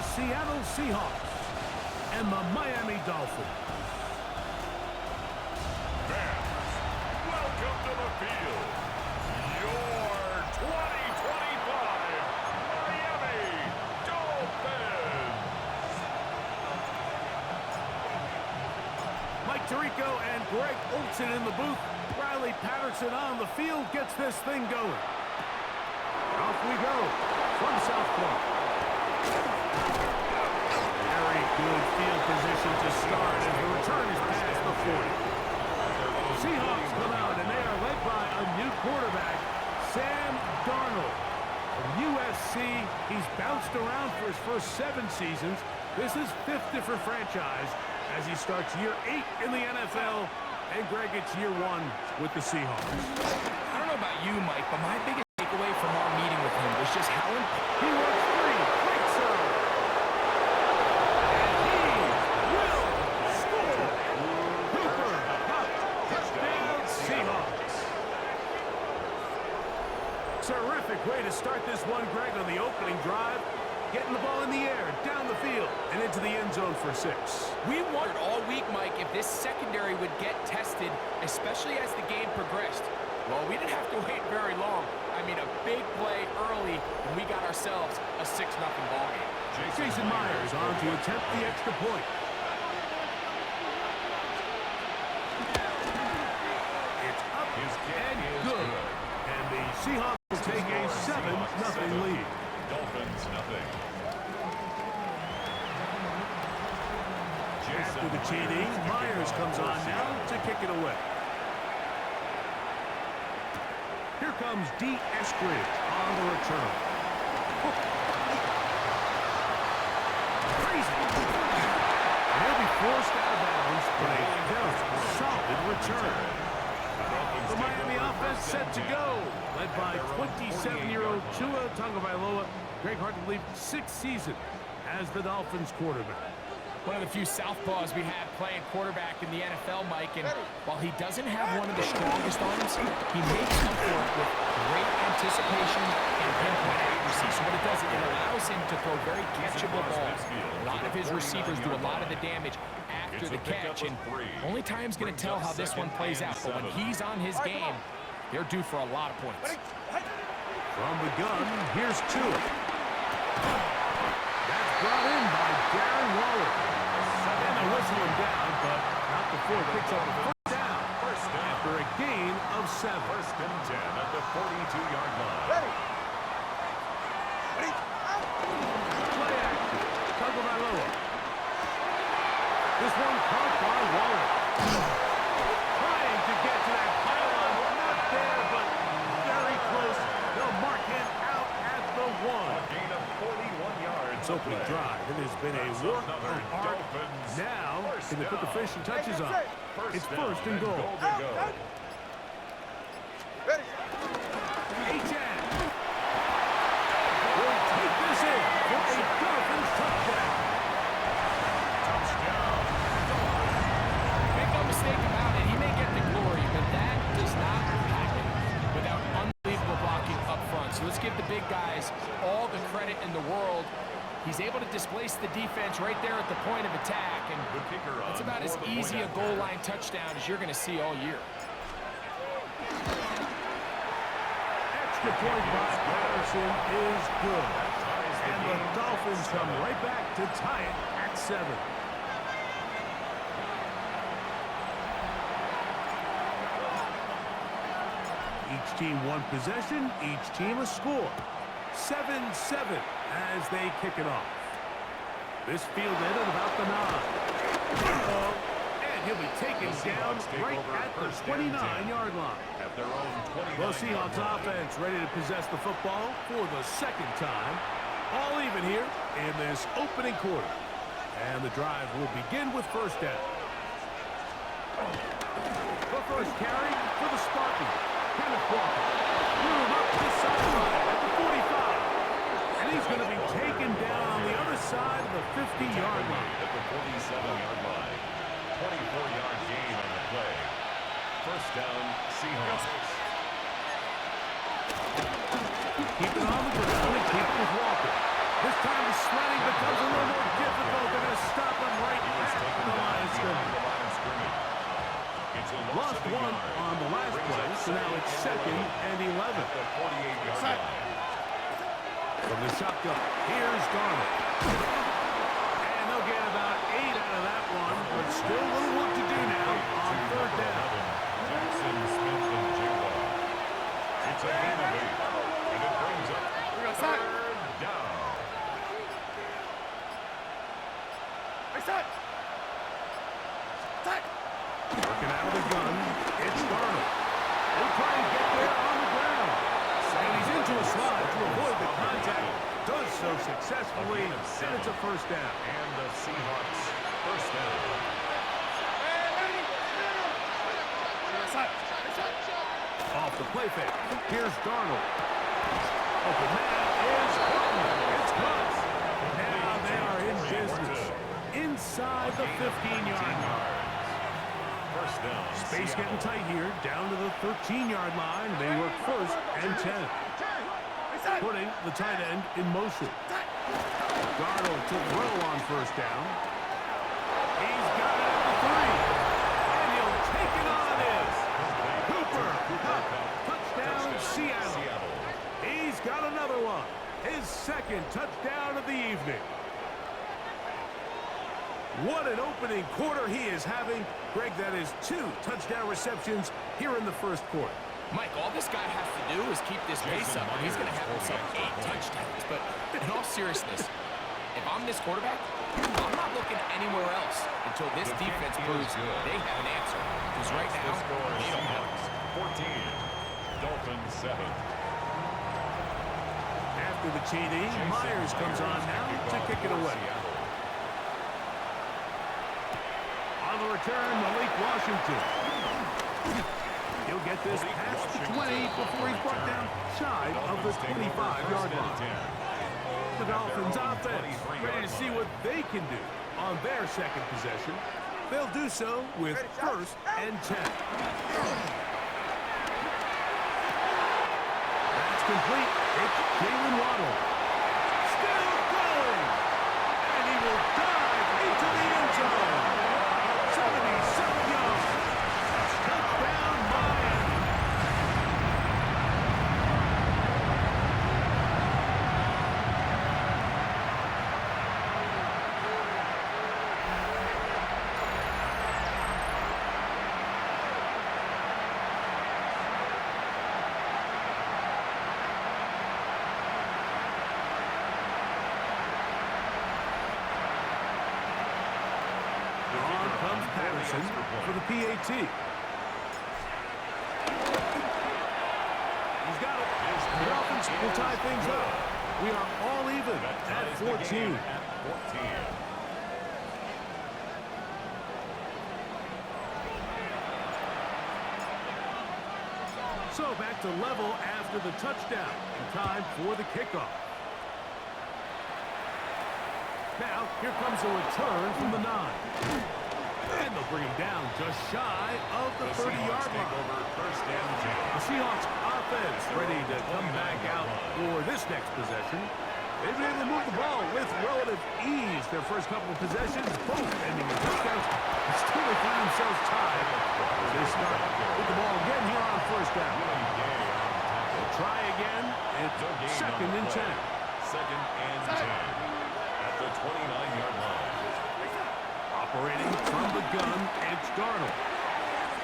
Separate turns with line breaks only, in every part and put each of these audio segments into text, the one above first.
Seattle Seahawks and the Miami Dolphins.
Fans, welcome to the field. Your 2025 Miami Dolphins.
Mike Tirico and Greg Olsen in the booth. Riley Patterson on the field gets this thing going. Off we go from Southpaw. Very good field position to start as the return is past the 40. Seahawks come out and they are led by a new quarterback, Sam Darnold. From USC, he's bounced around for his first 7 seasons. This is 5th different franchise as he starts year 8 in the NFL. And Greg, it's year 1 with the Seahawks.
I don't know about you, Mike, but my biggest takeaway from our meeting with him was just how
he works free, quick serve, and he will score. Cooper Kupp, touchdown Seahawks. Terrific way to start this one, Greg, on the opening drive. Getting the ball in the air, down the field, and into the end zone for 6.
We wondered all week, Mike, if this secondary would get tested, especially as the game progressed. Well, we didn't have to wait very long. I mean, a big play early, and we got ourselves a 6-0 ball game.
Jason Myers on to attempt the extra point. It's up and good. And the Seahawks will take a 7-0 lead.
Dolphins, nothing.
After the TD, Myers comes on now to kick it away. Here comes D. Eskridge on the return. Crazy. And he'll be forced out of bounds, but a very solid return. The Miami offense set to go, led by 27-year-old Tua Tagovailoa. Greg, hard to believe, 6th season as the Dolphins quarterback.
One of the few southpaws we have playing quarterback in the NFL, Mike, and while he doesn't have one of the strongest arms, he makes up for it with great anticipation and pinpoint accuracy. So what it does, it allows him to throw very catchable balls. A lot of his receivers do a lot of the damage after the catch, and only time's going to tell how this one plays out. But when he's on his game, they're due for a lot of points.
From the gun, here's Tua. That's brought in by Darren Waller. And they whistle him down, but not before it picks up the first down. After a gain of 7.
First and 10 at the 42-yard line.
Play action. Tagovailoa. This one caught by Waller. Trying to get to that pylon. Not there, but very close. They'll mark him out at the 1.
A gain of 41 yards.
This opening drive, it has been a work of art. Now, can they put the finishing touches on? It's first and goal.
Ready.
A-10. Will take this in for a Dolphins touchdown.
Make no mistake about it, he may get the glory, but that does not happen without unbelievable blocking up front. So let's give the big guys all the credit in the world. He's able to displace the defense right there at the point of attack, and it's about as easy a goal line touchdown as you're going to see all year.
Extra point by Patterson is good. And the Dolphins come right back to tie it at 7. Each team one possession, each team a score. 7-7 as they kick it off. This field ended about the 9. And he'll be taken down right at the 29-yard line. The Seahawks offense ready to possess the football for the 2nd time. All even here in this opening quarter. And the drive will begin with first down. The first carry for the Spartans. Kenneth Walker. Move up the sideline at the 45. And he's going to be taken down on the other side of the 50-yard line.
At the 47-yard line. 24-yard gain on the play. First down, Seahawks.
Keep it on the ground and keep it with Walker. This time the sledding becomes a little more difficult. They're going to stop him right at the line of scrimmage. Lost one on the last play, so now it's 2nd and 11. From the shotgun, here's Darnold. And they'll get about 8 out of that one, but still a little work to do now on 3rd down.
Jackson, Smith, and Jigba. It's a gain of 8, and it brings up 3rd down.
Working out of the gun, it's Darnold. He'll try and get there on the ground. And he's into a slide to avoid the contact. Does so successfully, and it's a 1st down.
And the Seahawks 1st down.
Off the play fake. Here's Darnold. Open man is Horton. It's close. Now they are in business. Inside the 15-yard line.
1st down.
Space getting tight here. Down to the 13-yard line. They work 1st and 10. Putting the tight end in motion. Darnold to throw on 1st down. He's got it at the 3. And he'll take it on his. Cooper. Touchdown, Seattle. He's got another one. His 2nd touchdown of the evening. What an opening quarter he is having. Greg, that is 2 touchdown receptions here in the 1st quarter.
Mike, all this guy has to do is keep this pace up, and he's going to have himself 8 touchdowns. But in all seriousness, if I'm this quarterback, I'm not looking anywhere else until this defense proves they have an answer. Because right now, they don't have it.
14. Dolphins 7.
After the TD, Myers comes on now to kick it away. On the return, Malik Washington. He'll get this past the 20 before he's brought down shy of the 25-yard line. The Dolphins offense ready to see what they can do on their 2nd possession. They'll do so with 1st and 10. That's complete. It's Jalen Waddle. Still going. And he will dive into the end zone. 77 yards. Touchdown, Miami. For the PAT. He's got it. The Dolphins will tie things up. We are all even at 14. So back to level after the touchdown. And time for the kickoff. Now, here comes a return from the 9. And they'll bring him down just shy of the 30-yard line. The Seahawks offense ready to come back out for this next possession. They've been able to move the ball with relative ease. Their first couple of possessions, both ending in touchdowns, and still they find themselves tied. They start with the ball again here on 1st down. They'll try again. It's 2nd and 10.
2nd and 10 at the 29-yard line.
Operating from the gun, it's Darnold.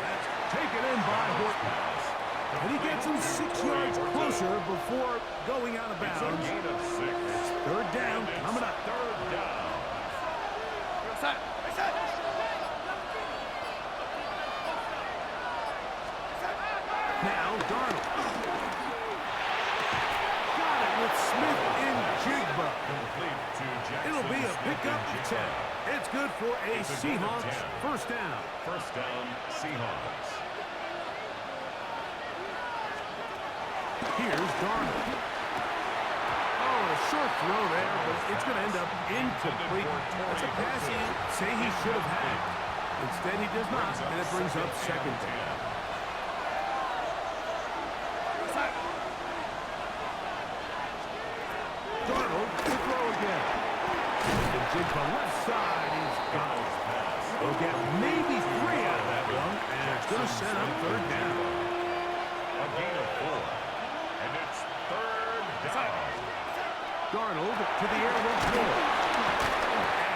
That's taken in by Horton. And he gets him 6 yards closer before going out of bounds.
It's a gain of 6.
It's 3rd down coming up.
3rd down.
Now Darnold. Got it with Smith in Jigba. It'll be a pickup 10. It's good for a Seahawks 1st down.
1st down, Seahawks.
Here's Darnold. Oh, a short throw there, but it's going to end up incomplete. That's a pass he say he should have had. Instead, he does not, and it brings up 2nd down. Darnold to throw the left side. He's got it. They'll get maybe 3 out of that one, and it's going to set up third down.
A gain of 4. And it's third down.
Darnold to the air once more.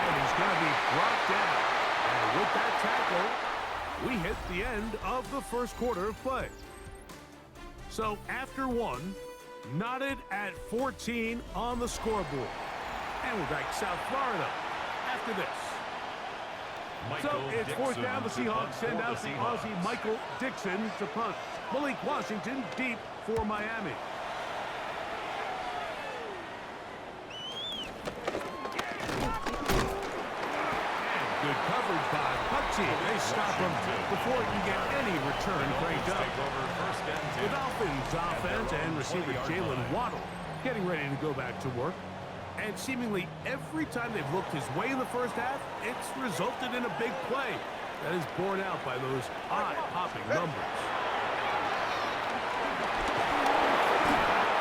And he's going to be brought down. And with that tackle, we hit the end of the first quarter of play. So after one, knotted at 14 on the scoreboard. And we're back to South Florida after this. So it's fourth down. The Seahawks send out the Aussie Michael Dixon to punt. Malik Washington deep for Miami. Good coverage by Putty. They stop him before he can get any return cranked up. The Dolphins offense and receiver Jalen Waddle getting ready to go back to work. And seemingly every time they've looked his way in the first half, it's resulted in a big play that is borne out by those eye-popping numbers.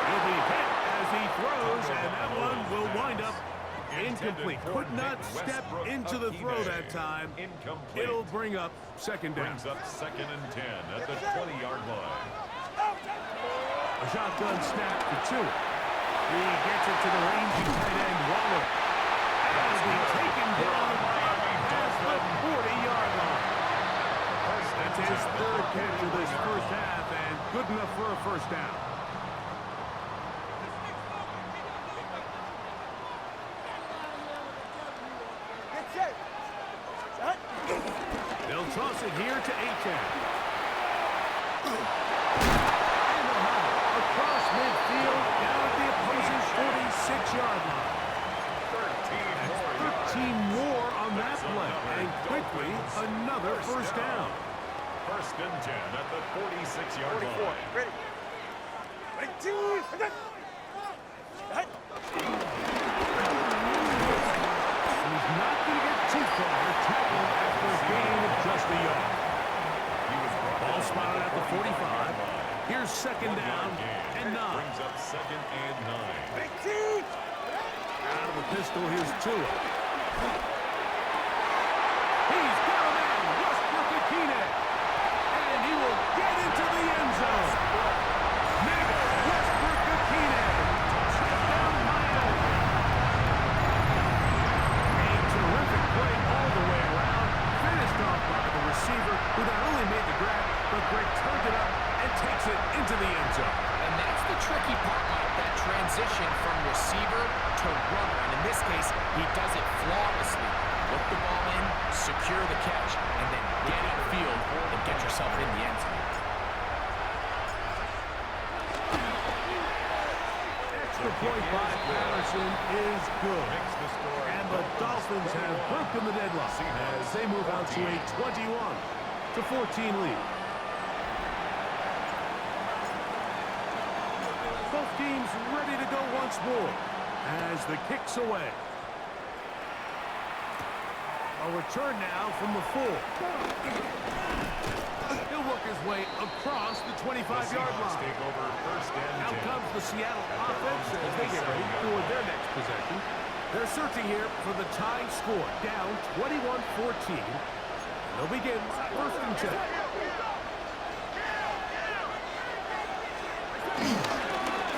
He'll be hit as he throws, and that one will wind up incomplete. Could not step into the throw that time. It'll bring up second down.
Brings up 2nd and 10 at the 20-yard line.
A shotgun snap to 2. He gets it to the rangy tight end Waller. As he taken down past the 40-yard line. That's his third catch of this first half, and good enough for a first down. They'll toss it here to Achane. Across midfield, down at the opposing 46-yard line. 13 more on that play, and quickly another first down.
1st and 10 at the 46-yard line.
Ready.
He's not going to get too far. Tackled after a gain of just a yard. Ball spotted at the 45. Here's second down and 9.
Brings up 2nd and 9.
Out of the pistol, here's Tua. He's got a man, Westbrook-Akine. And he will get into the end zone. Mega Westbrook-Akine. Touchdown, Miami. A terrific play all the way around. Finished off by the receiver, who not only made the grab, but Greg turned it up and takes it into the end zone.
And that's the tricky part, Mike, that transition from receiver to runner. And in this case, he does it flawlessly. Put the ball in, secure the catch, and then get upfield and get yourself in the end zone.
Extra point by Patterson is good. And the Dolphins have broken the deadlock as they move out to a 21-14 lead. Both teams ready to go once more as the kick's away. A return now from the 4. He'll work his way across the 25-yard line. Out comes the Seattle offense as they get ready for their next possession. They're searching here for the tying score, down 21-14. They'll begin 1st and 10.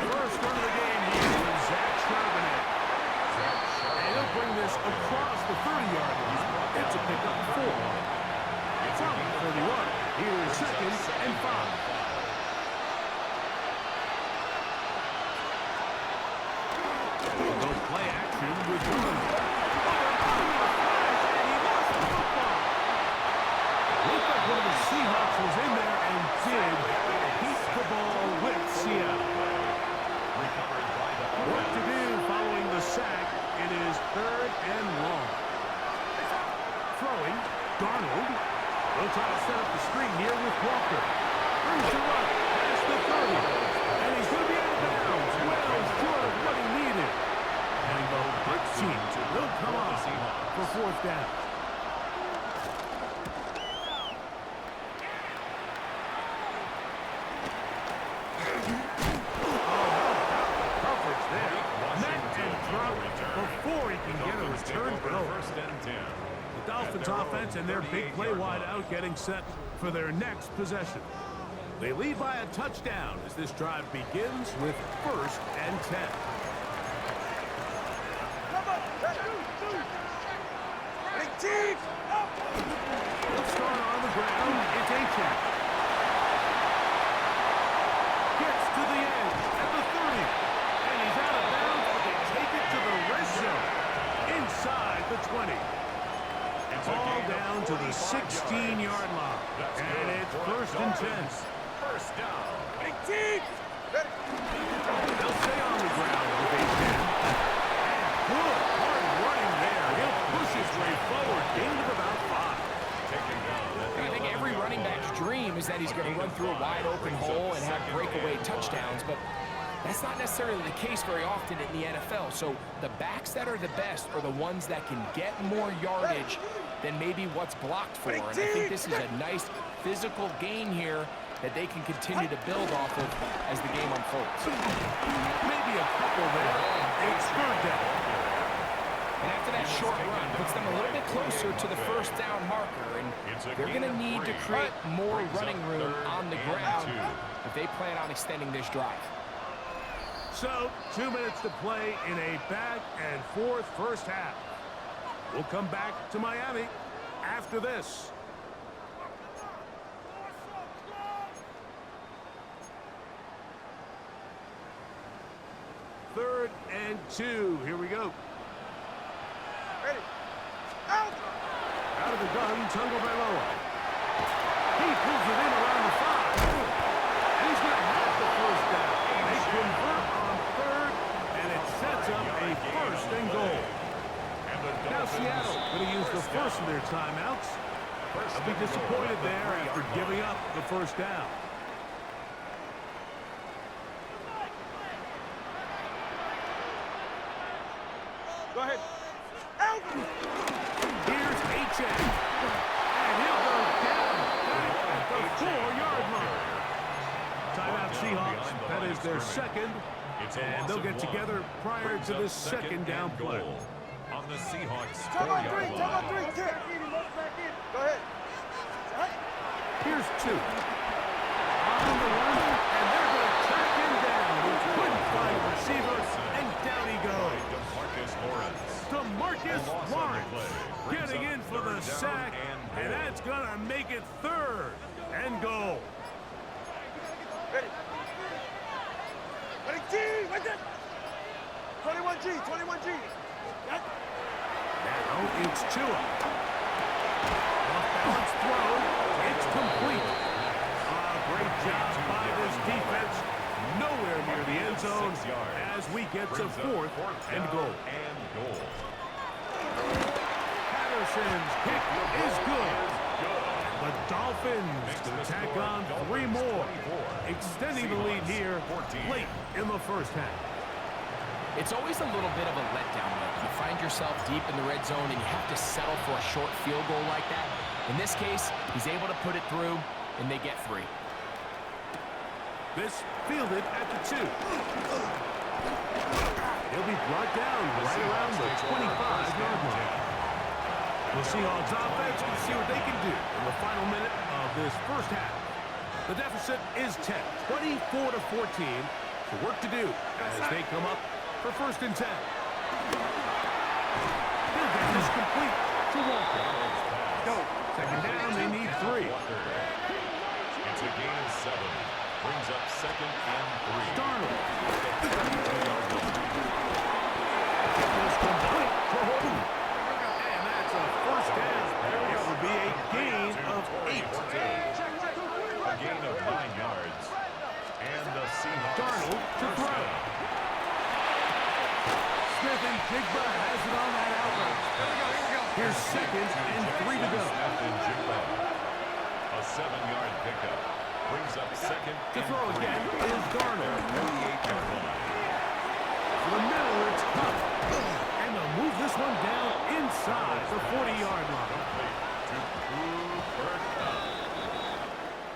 First run of the game here is Zach Charbonnet. And he'll bring this across the 30-yard line. It's a pickup 4. From 31, here's 2nd and 5. They'll play action with Jordan. Looked like one of the Seahawks was in there and did keep the ball with Seattle. Work to do following the sack. It is 3rd and long. Throwing, Darnold. They'll try to set up the screen here with Walker. Brings the run past the 30. And he's going to be out of bounds. Well short of what he needed. And the Bucs team will come on for 4th down. Coverage there. Met and dropped before he can get a return. Dolphins offense and their big play wideout getting set for their next possession. They lead by a touchdown as this drive begins with 1st and 10. Let's start on the ground. It's Achane. Gets to the edge at the 30. And he's out of bounds, but they take it to the red zone. Inside the 20. Ball down to the 16-yard line. And it's 1st and 10.
First down.
They'll stay on the ground with Achane. Good hard running there. He'll push his way forward. Gain of about 5.
I think every running back's dream is that he's going to run through a wide open hole and have breakaway touchdowns, but that's not necessarily the case very often in the NFL. So the backs that are the best are the ones that can get more yardage than maybe what's blocked for. And I think this is a nice physical gain here that they can continue to build off of as the game unfolds.
Maybe a couple there. It's 3rd down.
And after that short run, puts them a little bit closer to the 1st down marker, and they're going to need to create more running room on the ground if they plan on extending this drive.
So, 2 minutes to play in a back and forth first half. We'll come back to Miami after this. Third and 2. Here we go.
Ready. Out
of the gun, Tagovailoa. He pulls it in around the 5. And he's going to have the 1st down. They convert on 3rd, and it sets up a 1st and goal. Now Seattle going to use the first of their timeouts. They'll be disappointed there after giving up the 1st down.
Go ahead.
Here's Achane. And he'll go down at the 4-yard line. Timeout Seahawks. That is their 2nd. And they'll get together prior to this 2nd down play.
On the Seahawks
4-yard line. Go ahead.
Here's 2. On the run, and they're going to track him down. He couldn't find a receiver, and down he goes. DeMarcus Lawrence getting in for the sack, and that's going to make it 3rd and goal.
Ready. Ready, G. Right there. 21G. 21G.
Now it's Tua. Off-balance throw. It's complete. Great job by this defense. Nowhere near the end zone as we get to 4th and goal. Patterson's kick is good. The Dolphins to tack on 3 more, extending the lead here late in the first half.
It's always a little bit of a letdown, though. You find yourself deep in the red zone and you have to settle for a short field goal like that. In this case, he's able to put it through, and they get 3.
This fielded at the 2. He'll be brought down right around the 25-yard line. The Seahawks offense can see what they can do in the final minute of this first half. The deficit is 10, 24-14. So work to do as they come up for 1st and 10. He'll get this complete to Walker. Go. 2nd down, they need 3.
It's a gain of 7. Brings up 2nd and 3.
Darnold. Get this complete to Horton. And that's a 1st down. It would be a gain of 8.
A gain of 9 yards. And the Seahawks.
Darnold to throw. Smith and Jigba has it on that outlet. Here's 2nd and 3 to go.
A 7-yard pickup. Brings up 2nd
To
and
throw
3.
again is Darnold.
38-yard line.
To the middle, it's Cup. And they'll move this one down inside the 40-yard line.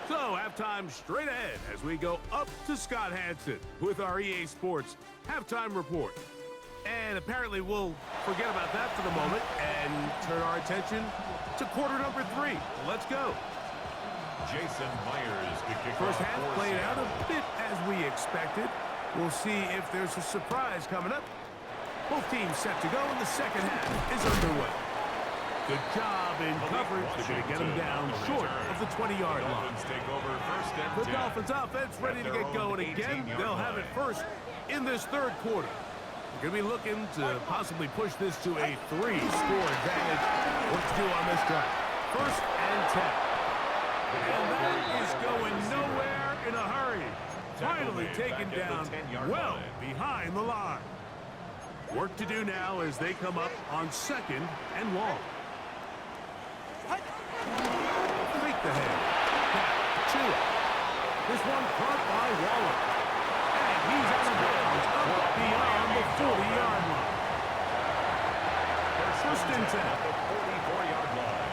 So, halftime straight ahead as we go up to Scott Hansen with our EA Sports halftime report. And apparently we'll forget about that for the moment and turn our attention to quarter number 3. Let's go.
Jason Myers to kick
First
off
half
for
played out
Seattle.
a bit as we expected. We'll see if there's a surprise coming up. Both teams set to go, and the second half is underway. Good job in coverage. They're going to get them down short of the 20-yard line.
Dolphins take over first and
The
10.
Dolphins offense ready to get going again. They'll have it first in this third quarter. They're going to be looking to possibly push this to a 3-score advantage. What to do on this drive? First and 10. And that is going nowhere in a hurry. Finally taken down well behind the line. Work to do now as they come up on second and long. Fake the head. Back to it. This one caught by Waller. And he's out of bounds up beyond the 40-yard line. First and 10.
The 44-yard line.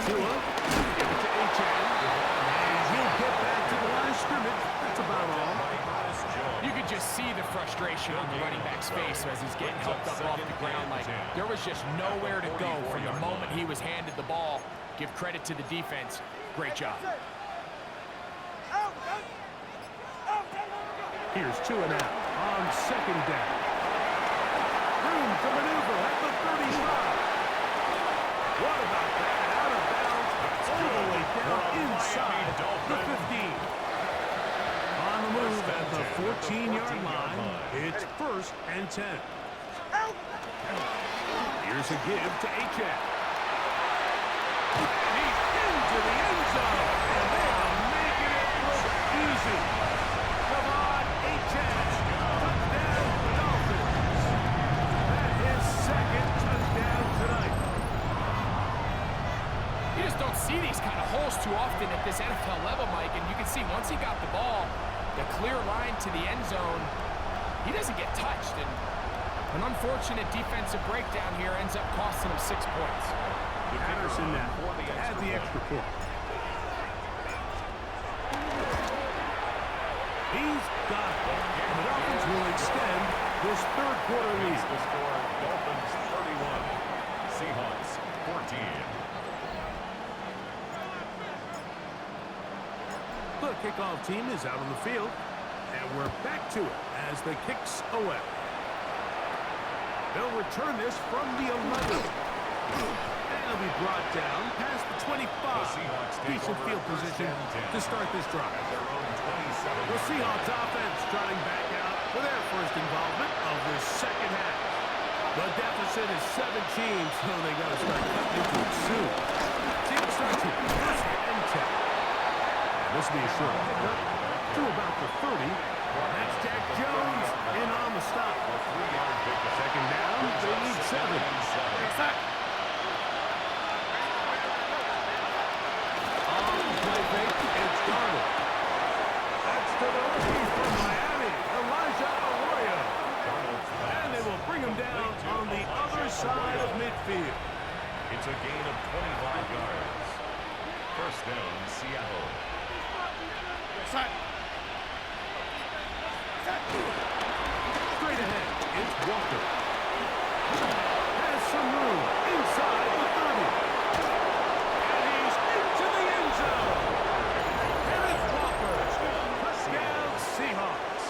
Tua, give it to H.A. And he'll get back to the line of scrimmage. That's about all.
You could just see the frustration on the running back's face as he's getting helped up off the ground. Like, there was just nowhere to go from the moment he was handed the ball. Give credit to the defense. Great job.
Here's 2 and out on second down. Room to maneuver at the 35. What about that? Out of bounds, all the way down inside the 15. On the move at the 14-yard line, it's first and 10. Here's a give to H.A. And he's into the end zone. And they are making it look easy. Come on, H.A. Touchdown, Dolphins. That is second touchdown tonight.
You just don't see these kind of holes too often at this NFL level, Mike. And you can see once he got the ball, the clear line to the end zone, he doesn't get touched. And an unfortunate defensive breakdown here ends up costing him 6 points.
Patterson now to add the extra point. He's got it. And the Dolphins will extend this third quarter lead.
The score, Dolphins 31, Seahawks 14.
The kickoff team is out on the field, and we're back to it as the kicks away. They'll return this from the 11. And it'll be brought down past the 25. Decent field position to start this drive. The Seahawks offense trotting back out for their first involvement of this second half. The deficit is 17, so they got to start cutting into it soon. Team starts here, first and 10. This will be a short pickup to about the 30. That's Jack Jones in on the stop. Second down, they need 7. On the play fake, it's Darnold. That's to the rookie from Miami, Elijah Arroyo. And they will bring him down on the other side of midfield.
It's a gain of 25 yards. First down, Seattle.
Straight ahead, it's Walker. Has some room inside the 30. And he's into the end zone. Kenneth Walker. Touchdown, Seahawks.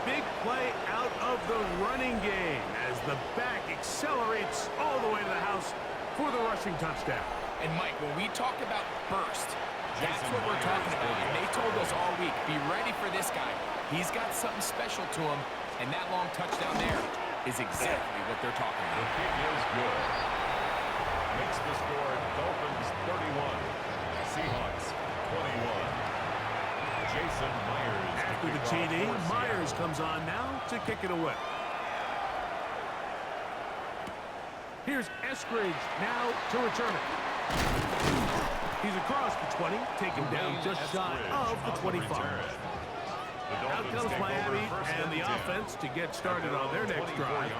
Big play out of the running game as the back accelerates all the way to the house for the rushing touchdown.
And Mike, when we talk about burst, that's what we're talking about. And they told us all week, be ready for this guy. He's got something special to him, and that long touchdown there is exactly what they're talking
The
about.
kick is good. Makes the score Dolphins 31, Seahawks 21. Jason Myers.
After the TD, Myers comes on now to kick it away. Here's Eskridge now to return it. He's across the 20, taken down just shy of the 25. Out comes Miami and the offense to get started on their next drive.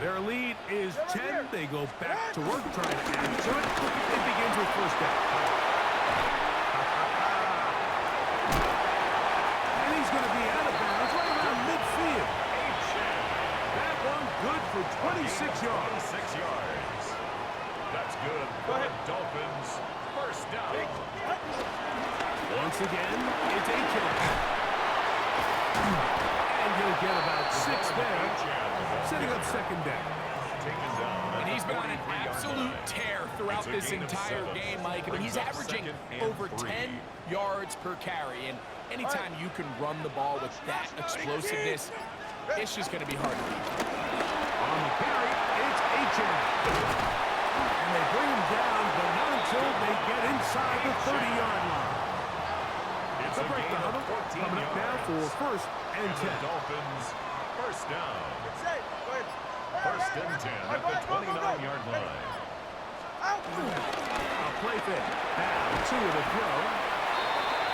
Their lead is 10. They go back to work trying to add to it. It begins with first down. And he's going to be out of bounds right 26 yards.
26 yards. That's good for the Dolphins. First down.
Once again, it's H.M. And he'll get about 6 there, setting up second down.
And he's been on an absolute tear throughout this entire game, Mike. I mean, he's averaging over 10 yards per carry. And anytime you can run the ball with that explosiveness, it's just going to be hard to beat.
On the carry, it's H.M. And they bring him down, but not until they get inside the 30-yard line. The breakdown coming up now for first and 10.
Dolphins, first down. First and 10 at the 29-yard line.
A play fake. Now, 2 of the throw.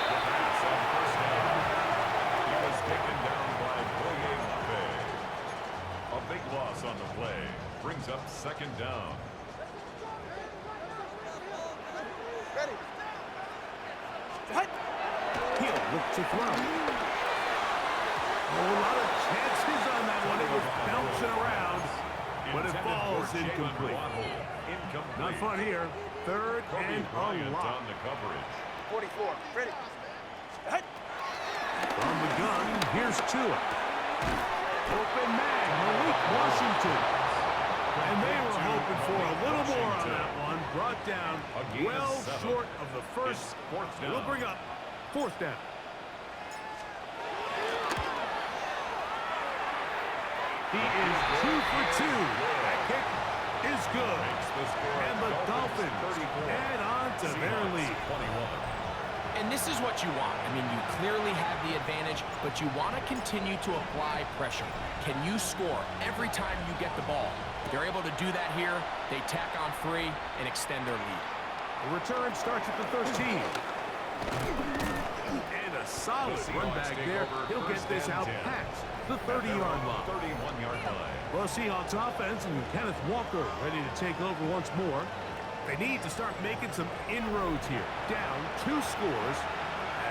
The pass on first down. He was taken down by Boye Mafe. A big loss on the play. Brings up second down.
Ready.
He'll look to throw. A lot of chances on that one. It was bouncing around, but it falls incomplete. Not fun here. Third and a lot.
On the coverage.
44. Ready.
From the gun, here's Tua. Open man, Malik Washington. And they were hoping for a little more on that one. Brought down well short of the first. We'll bring up fourth down. He is 2 for 2. That kick is good. And the Dolphins add on to their lead.
And this is what you want. I mean, you clearly have the advantage, but you want to continue to apply pressure. Can you score every time you get the ball? They're able to do that here. They tack on 3 and extend their lead.
The return starts at the 13. And a solid run back there. He'll get this out past the 30-yard line.
31-yard line.
Well, Seahawks offense and Kenneth Walker ready to take over once more. They need to start making some inroads here. Down 2 scores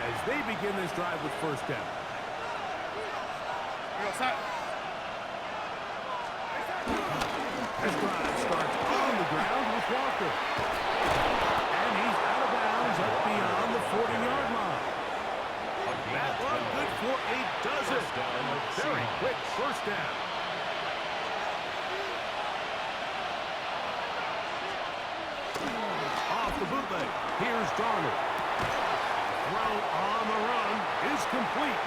as they begin this drive with first down. This drive starts on the ground with Walker. And he's out of bounds up beyond the 40-yard line. That one good for a dozen. A very quick first down. Off the bootleg. Here's Darnold. Throw on the run is complete.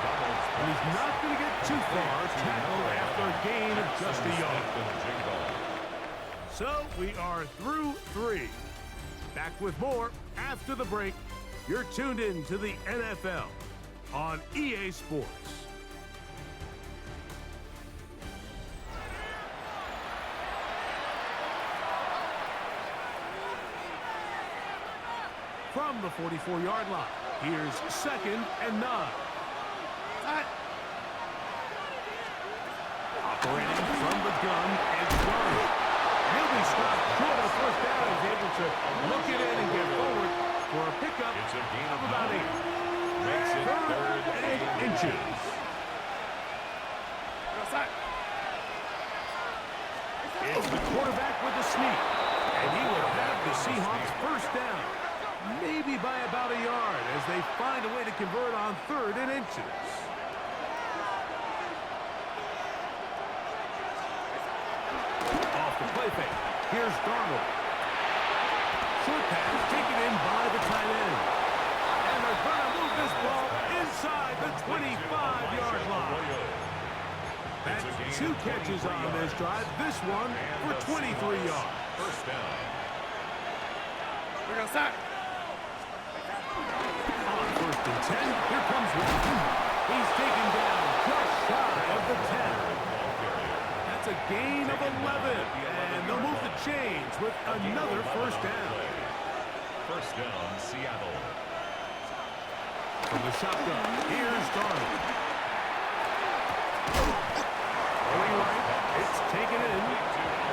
And he's not going to get too far. Tackled after a gain of just a yard. So we are through 3. Back with more after the break. You're tuned in to the NFL on EA Sports. From the 44-yard line, here's second and 9. Operating from the gun, it's Darnold. He'll be stopped short of first down. He's able to look it in and get forward for a pickup of about 8.
Makes it third
and 8 inches. It's the quarterback with the sneak. And he will have the Seahawks first down. Maybe by about a yard as they find a way to convert on 3rd and inches. Off the play fake. Here's Darnold. Short pass taken in by the tight end. And they're going to move this ball inside the 25-yard line. That's 2 catches on this drive. This one for 23 yards.
First down.
We're going to sack.
On 1st and 10, here comes Walker. He's taken down just shy of the 10. That's a gain of 11, and they'll move the chains with another first down.
First down, Seattle.
From the shotgun, here's Darnold. Going right, it's taken in.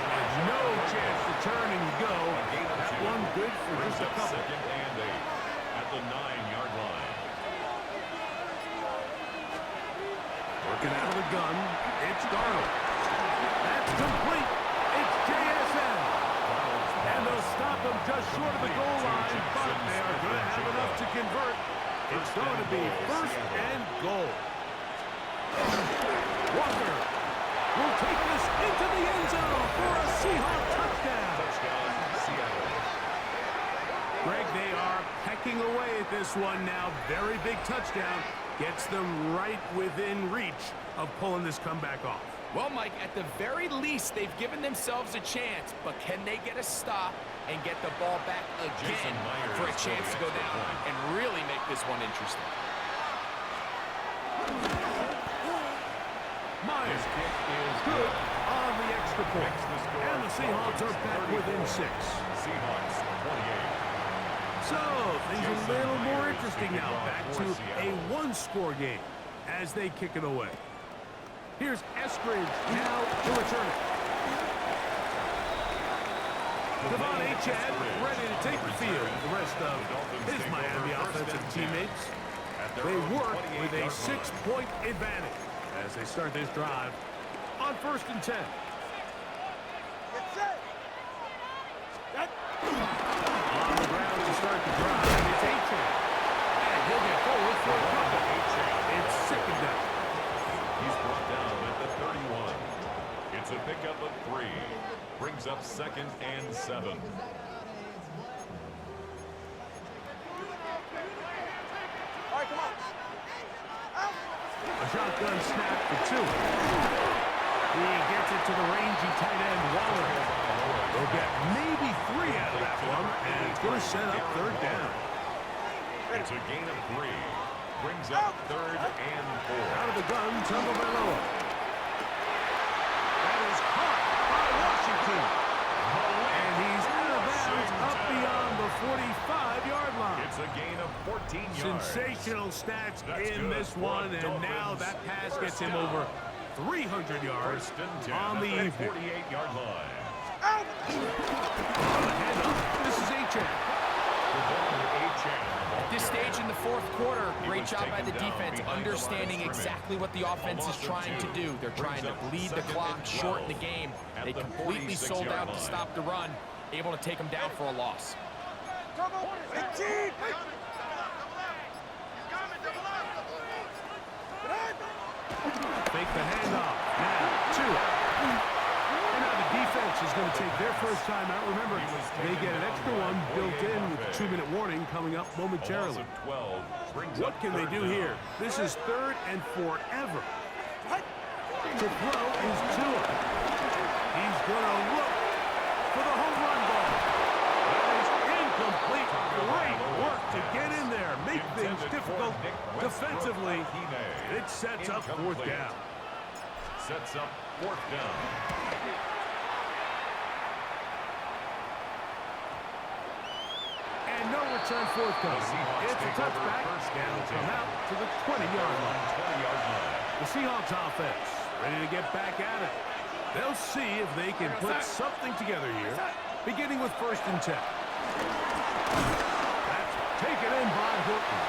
There's no chance to turn and go. That one good for just a couple.
Second and 8 at the 9-yard line.
Working out of the gun, it's Darnold. That's complete. It's JSN. And they'll stop him just short of the goal line, but they are going to have enough to convert. It's going to be first and goal. Walker will take this into the end zone for a Seahawks touchdown. Greg, they are pecking away at this one now. Very big touchdown. Gets them right within reach of pulling this comeback off.
Well, Mike, at the very least, they've given themselves a chance, but can they get a stop and get the ball back again for a chance to go down and really make this one interesting?
Myers is good on the extra point. And the Seahawks are back within 6.
Seahawks 28.
So, things a little more interesting now. Back to a one-score game as they kick it away. Here's Eskridge now to return it. Devon Achad ready to take the field. The rest of his Miami offensive teammates, they work with a 6-point advantage as they start this drive on 1st and 10.
Get set.
On the ground to start the drive, it's Achad. And he'll get forward for a couple. It's 2nd down.
He's brought down at the 31. It's a pickup of 3. Brings up 2nd and 7.
All right, come on.
A shotgun snap for 2. He gets it to the rangy tight end, Waller. They'll get maybe 3 out of that one, and it's going to set up 3rd down.
It's a gain of 3. Brings up 3rd and 4.
Out of the gun, Tagovailoa. That is caught by Washington. And he's out of bounds up beyond the 45-yard line.
It's a gain of 14 yards.
Sensational stats
That's
in
good
this
for
one, and
Dolphins.
now that pass gets him over 300 yards on the evening.
48-yard line.
This is Achad.
At this stage in the 4th quarter, great job by the defense understanding exactly what the offense is trying to do. They're trying to bleed the clock, shorten the game. They completely sold out to stop the run, able to take them down for a loss.
Fake the handoff. Now, 2. And now the defense is going to take their first time out. Remember, they get an extra one built in with a 2-minute warning coming up momentarily. What can they do here? This is 3rd and forever. To throw is Tua. He's going to look for the home run ball. That is incomplete. Great work to get in there. Make things difficult defensively. It sets up 4th down.
Sets up 4th down.
And no return forthcoming. It's a touchback. Down come out to the 20-yard line. The Seahawks offense ready to get back at it. They'll see if they can put something together here, beginning with 1st and 10. That's taken in by Horton.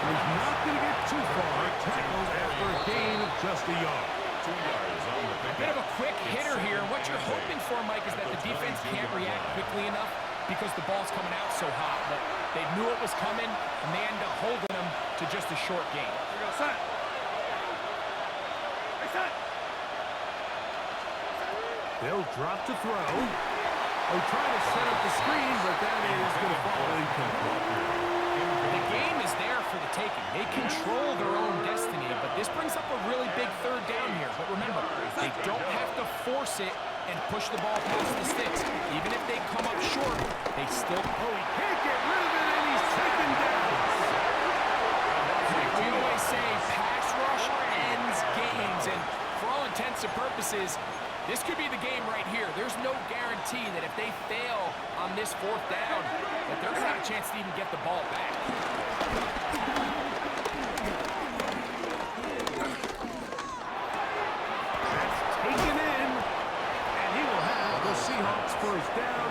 He's not going to get too far. Tackled after a gain of just a yard.
2 yards on the
A bit of a quick hitter here. What you're hoping for, Mike, is that the defense can't react quickly enough because the ball's coming out so hot. But they knew it was coming, and they ended up holding them to just a short gain.
They'll drop to throw. They'll try to set up the screen, but that is going to fall incomplete.
The game is there for the taking. They control their own destiny, but this brings up a really big 3rd down here. But remember, they don't have to force it and push the ball past the sticks. Even if they come up short, they still...
Oh, he can't get rid of it, and he's taken down.
We always say pass rush ends games, and for all intents and purposes, this could be the game right here. There's no guarantee that if they fail on this 4th down, that they're going to have a chance to even get the ball back.
That's taken in, and he will have the Seahawks 1st down,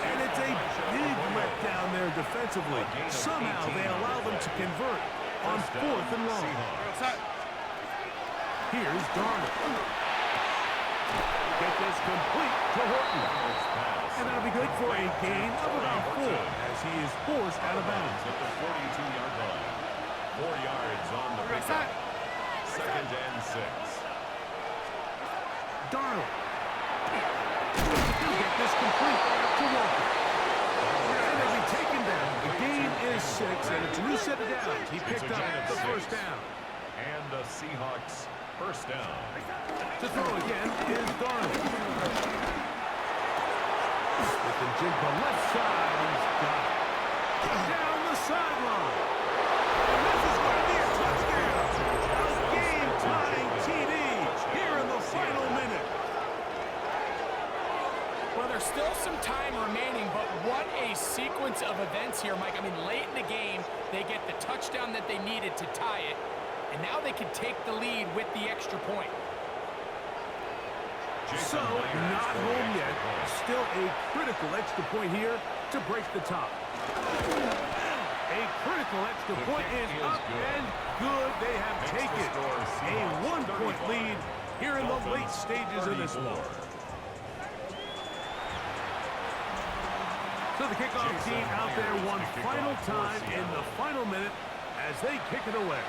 and it's a big letdown there defensively. Somehow they allow them to convert on 4th and long. Here's Darnold. Get this complete to Horton. And that'll be good for a gain of about 4 as he is forced out of bounds.
At the 42-yard line. 4 yards on the pickup. 2nd and 6.
Darnold. He'll get this complete to Walker. And they'll be taken down. The gain is 6, and it's a new set of downs. He picked up the first down.
And the Seahawks first down.
To throw again is Darnold. With the jig to left side, he's got it. Down the sideline. And this is going to be a touchdown. A game-tying TD here in the final minute.
Well, there's still some time remaining, but what a sequence of events here, Mike. I mean, late in the game, they get the touchdown that they needed to tie it, and now they can take the lead with the extra point.
So, not home yet. Still a critical extra point here to break the top. A critical extra point is up and good. They have taken a 1-point lead here in the late stages of this one. So the kickoff team out there one final time in the final minute as they kick it away.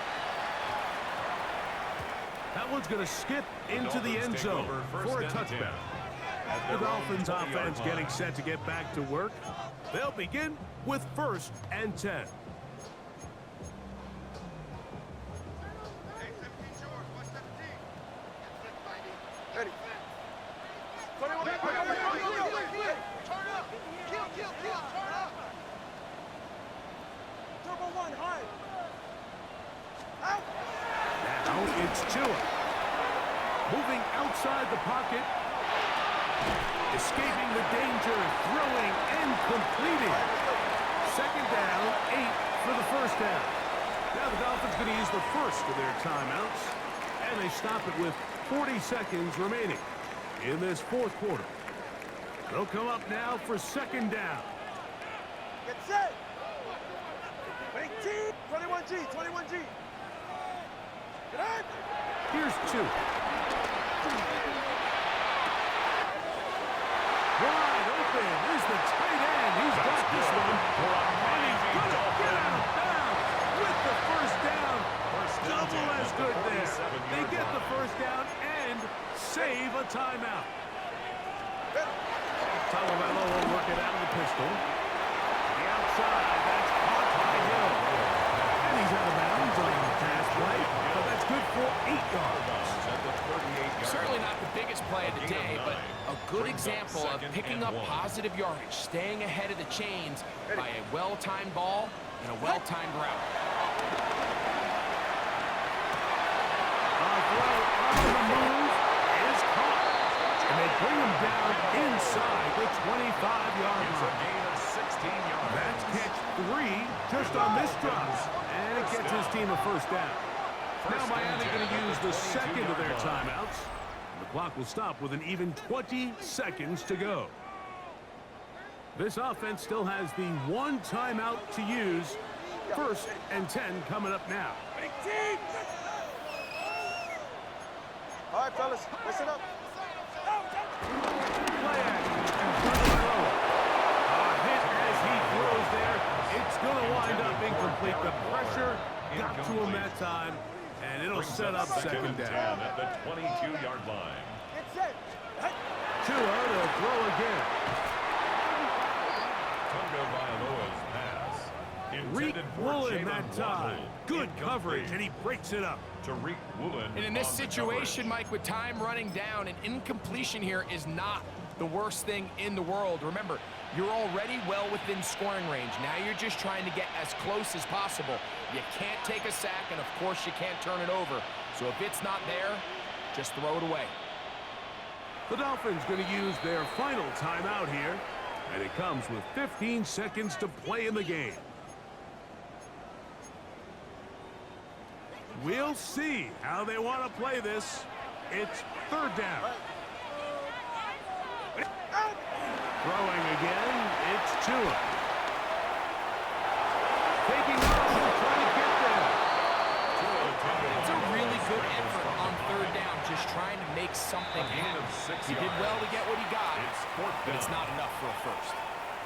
That one's going to skip into the end zone for a touchdown. The Dolphins offense getting set to get back to work. They'll begin with 1st and 10.
Ready. 21. Turn up. Kill. Turn up. Turbo 1, high. Out.
Now it's Tua. Moving outside the pocket. Escaping the danger, throwing and completing. 2nd down, 8 for the first down. Now the Dolphins going to use the first of their timeouts. And they stop it with 40 seconds remaining in this 4th quarter. They'll come up now for 2nd down.
Get set. 18. 21G. Get out.
Here's 2. Wide open is the tight end. He's got this one. And he's going to get out of bounds with the first down. Double as good there. They get the first down and save a timeout. Talavera will work it out of the pistol. The outside, that's caught by Hill. And he's out of bounds on the pass play, but that's good for 8 yards.
Certainly not the biggest play of the day, but a good example of picking up positive yardage, staying ahead of the chains by a well-timed ball and a well-timed route.
Throw on the move is caught. And they bring him down inside the 25-yard line.
Gain of 16 yards.
That's catch 3 just on this drive. And it gets his team a first down. Now Miami going to use the 2nd of their timeouts. The clock will stop with an even 20 seconds to go. This offense still has the 1 timeout to use. 1st and 10 coming up now.
18. All right, fellas, listen up.
Play action in front of Talavera. A hit as he throws there. It's going to wind up incomplete. The pressure got to him that time. And it'll set up 2nd down.
At the 22-yard line.
Get set.
Tua to throw again.
Tagovailoa's pass.
Reek
Intended for
Woolen
Jalen
that time.
Waddle.
Good
Incomplete.
coverage, and he breaks it up.
Tariq Woolen.
And in this
on the
situation,
coverage.
Mike, with time running down, an incompletion here is not the worst thing in the world. Remember, you're already well within scoring range. Now you're just trying to get as close as possible. You can't take a sack, and of course you can't turn it over. So if it's not there, just throw it away.
The Dolphins going to use their final timeout here, and it comes with 15 seconds to play in the game. We'll see how they want to play this. It's 3rd down. Throwing again, it's Tua. Taking off, trying to get there.
It's a really good effort on 3rd down, just trying to make make something
A gain
happen.
of 6
He did
yards.
well to get what he got,
It's fourth
but it's
down.
not enough for a first.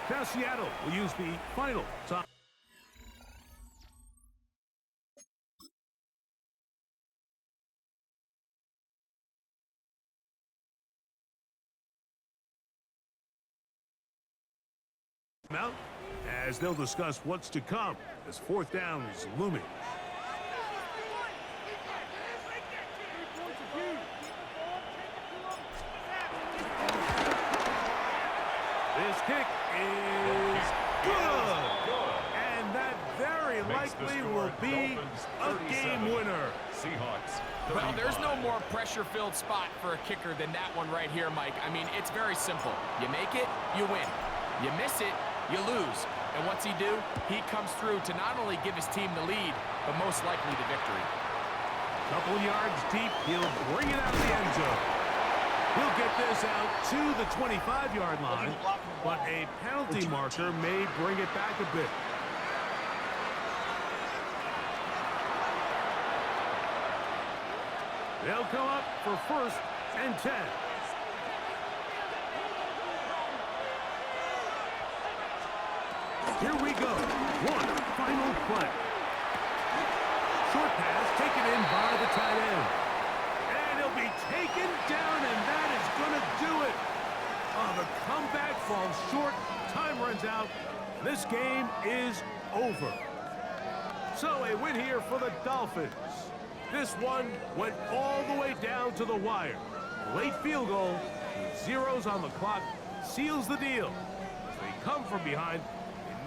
Now Seattle will use the final time. Out as they'll discuss what's to come as fourth down is looming. This kick is good. And that very
Makes the
likely
score
will be a
Dolphins
game
37,
winner.
Seahawks.
Well, there's
35.
no more pressure-filled spot for a kicker than that one right here, Mike. I mean, it's very simple. You make it, you win. You miss it, you lose. And what's he do? He comes through to not only give his team the lead, but most likely the victory.
Couple yards deep, he'll bring it out of the end zone. He'll get this out to the 25-yard line, but a penalty marker may bring it back a bit. They'll come up for first and 10. Here we go. One final play. Short pass taken in by the tight end. And he'll be taken down, and that is going to do it. Oh, the comeback falls short. Time runs out. This game is over. So a win here for the Dolphins. This one went all the way down to the wire. Late field goal, with zeros on the clock, seals the deal. As they come from behind,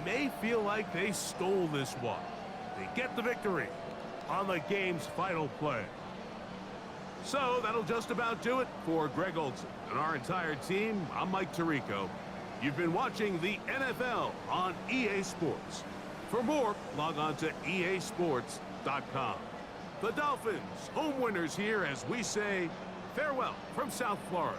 they may feel like they stole this one. They get the victory on the game's final play. So that'll just about do it for Greg Olson and our entire team. I'm Mike Tirico. You've been watching the NFL on EA Sports. For more, log on to easports.com. The Dolphins, home winners here as we say farewell from South Florida.